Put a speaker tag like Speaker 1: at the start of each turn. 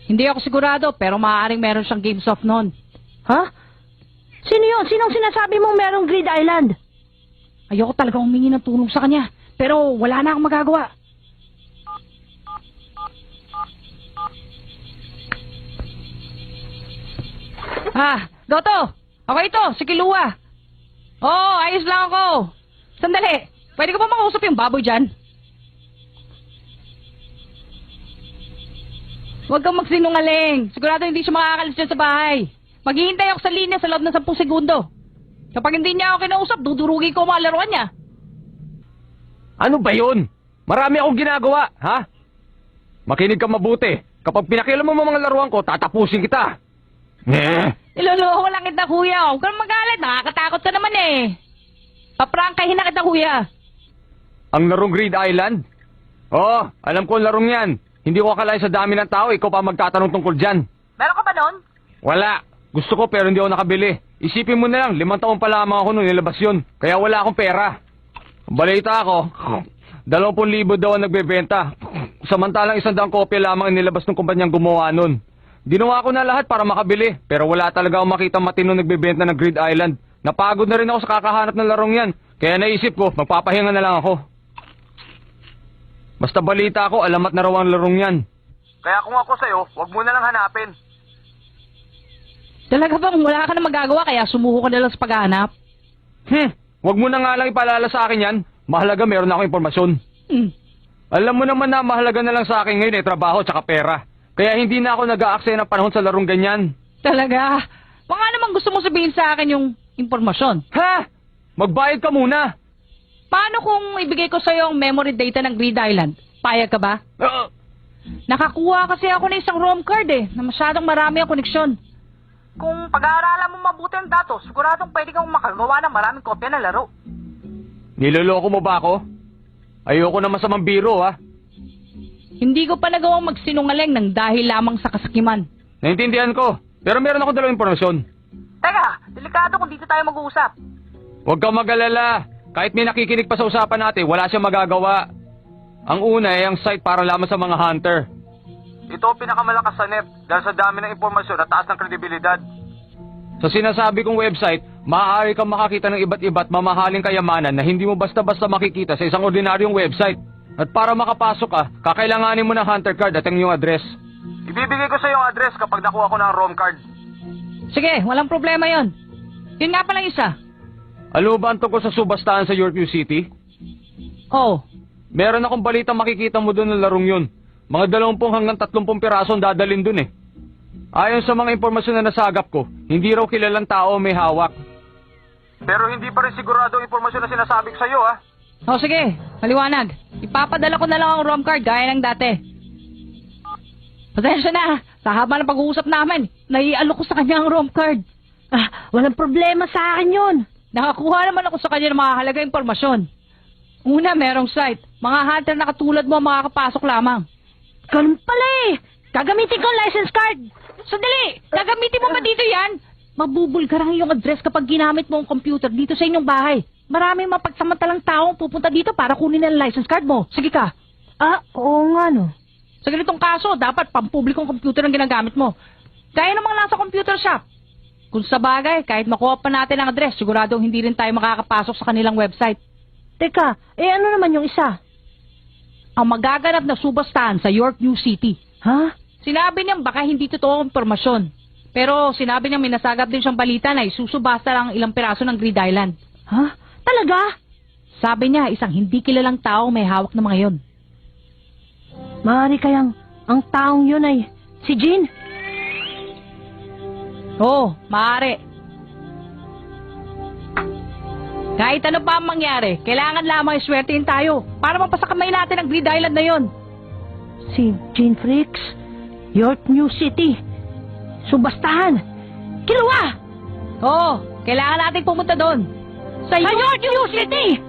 Speaker 1: Hindi ako sigurado, pero maaaring meron siyang games off noon.
Speaker 2: Ha? Sino yun? Sinong sinasabi mong merong Grid Island?
Speaker 1: Ayoko talaga humingi ng tulong sa kanya, pero wala na akong magagawa. Doto! Ako ito, si Kilua. Oo, ayos lang ako. Sandali, pwede ko ba makausap yung baboy dyan? Huwag kang magsinungaling. Sigurado hindi siya makakalis dyan sa bahay. Maghihintay ako sa linya sa loob ng 10 segundo. Kapag hindi niya ako kinausap, dudurugi ko ang mga laruan niya.
Speaker 3: Ano ba yun? Marami akong ginagawa, ha? Makinig ka mabuti. Kapag pinakialam mo mga laruan ko, tatapusin kita.
Speaker 1: Niloloko lang kita, kuya. Huwag kang magalit. Nakakatakot ka naman eh. Paprangkahin na kita, kuya.
Speaker 3: Ang larong Grid Island? Oo, alam ko ang larong yan. Hindi ko akalain sa dami ng tao, ikaw pa magtatanong tungkol dyan.
Speaker 1: Meron ka ba nun?
Speaker 3: Wala. Gusto ko pero hindi ako nakabili. Isipin mo na lang, 5 taon pa lamang ako nung nilabas yun. Kaya wala akong pera. Balita ako, 20,000 daw ang nagbebenta. Samantalang 100 kopya lamang ang nilabas ng kumpanyang gumawa nun. Ginawa ko na lahat para makabili, pero wala talaga akong makita matinong nagbebenta ng Grid Island. Napagod na rin ako sa kakahanap ng larong yan. Kaya naisip ko, magpapahinga na lang ako. Basta balita ko, alamat na raw ang larong yan. Kaya kung ako sa'yo, wag mo na lang hanapin.
Speaker 1: Talaga bang wala ka na magagawa kaya sumuko ka na lang sa paghahanap?
Speaker 3: Wag mo na nga lang ipaalala sa akin yan. Mahalaga meron akong impormasyon. Alam mo naman na mahalaga na lang sa akin ngayon trabaho tsaka pera. Kaya hindi na ako nag-aaksaya ng panahon sa larong ganyan.
Speaker 1: Talaga? Baka naman gusto mo sabihin sa akin yung impormasyon.
Speaker 3: Ha? Magbayad ka muna.
Speaker 1: Paano kung ibigay ko sa'yo ang memory data ng Grid Island? Payag ka ba? Nakakuha kasi ako ng isang ROM card na masyadong marami ang koneksyon. Kung pag-aaralan mo mabuti ang datos, siguradong pwede kang makagawa ng maraming kopya ng laro.
Speaker 3: Niloloko mo ba ako? Ayoko na masamang biro, ha?
Speaker 1: Hindi ko pa nagawang magsinungaling ng dahil lamang sa kasakiman.
Speaker 3: Naintindihan ko, pero meron ako dalawang impormasyon.
Speaker 1: Teka, delikado kung dito tayo mag-uusap.
Speaker 3: Huwag kang mag-alala. Kahit may nakikinig pa sa usapan natin, wala siyang magagawa. Ang una ay ang site para lamang sa mga hunter. Ito ang pinakamalakas sa net dahil sa dami ng impormasyon at taas ng kredibilidad. Sa sinasabi kong website, maaari kang makakita ng iba't iba't mamahaling kayamanan na hindi mo basta-basta makikita sa isang ordinaryong website. At para makapasok ka, kakailanganin mo ng hunter card at ang iyong address. Ibibigay ko sa iyong address kapag nakuha ko ng ROM card.
Speaker 1: Sige, walang problema yon. Yun nga pala isa.
Speaker 3: Alam mo ba ang tungkol sa subastahan sa Yorkview City?
Speaker 1: Oo.
Speaker 3: Meron akong balitang makikita mo doon ng larong yun. Mga 20 hanggang 30 piraso ang dadalhin dun Ayon sa mga impormasyon na nasagap ko, hindi raw kilalang tao may hawak. Pero hindi pa rin sigurado ang impormasyon na sinasabi ko sa'yo, ha?
Speaker 1: O sige, maliwanag. Ipapadala ko na lang ang ROM card gaya ng dati. Pasensya na, sa haba ng pag-uusap namin, naialok ko sa kanya ang ROM card.
Speaker 2: Walang problema sa akin yun.
Speaker 1: Nakakuha naman ako sa kanya ng mga halagang impormasyon. Una, merong site. Mga hunter na katulad mo ang makakapasok lamang.
Speaker 2: Ganun pala Gagamitin ko ang license card.
Speaker 1: Sandali! Gagamitin mo ba dito yan? Mabubulgar ang iyong address kapag ginamit mo ang computer dito sa inyong bahay. Maraming mapagsamantalang taong pupunta dito para kunin ang license card mo. Sige ka.
Speaker 2: Oo nga no.
Speaker 1: Sa ganitong kaso, dapat pampublikong computer ang ginagamit mo. Gaya namang nasa computer shop. Kung sa bagay, kahit makuha pa natin ang address, siguradong hindi rin tayo makakapasok sa kanilang website.
Speaker 2: Teka, ano naman yung isa?
Speaker 1: Ang magaganap na subastahan sa Yorkview City.
Speaker 2: Ha?
Speaker 1: Sinabi niyang baka hindi totoo ang impormasyon. Pero sinabi niyang may nasagap din siyang balita na isusubasta lang ilang piraso ng Grid Island.
Speaker 2: Ha? Talaga?
Speaker 1: Sabi niya, isang hindi kilalang tao may hawak ng mga yon.
Speaker 2: Maaari kayang ang taong yun ay si Jean?
Speaker 1: Oo, maaari. Kahit ano pa ang mangyari, kailangan lamang iswertein tayo para mapasakamay natin ang Grid Island na yon.
Speaker 2: Si Jean Freaks, Yorkview City, subastahan, Kilua!
Speaker 1: Oo, kailangan natin pumunta doon.
Speaker 2: Sa Yorkview City!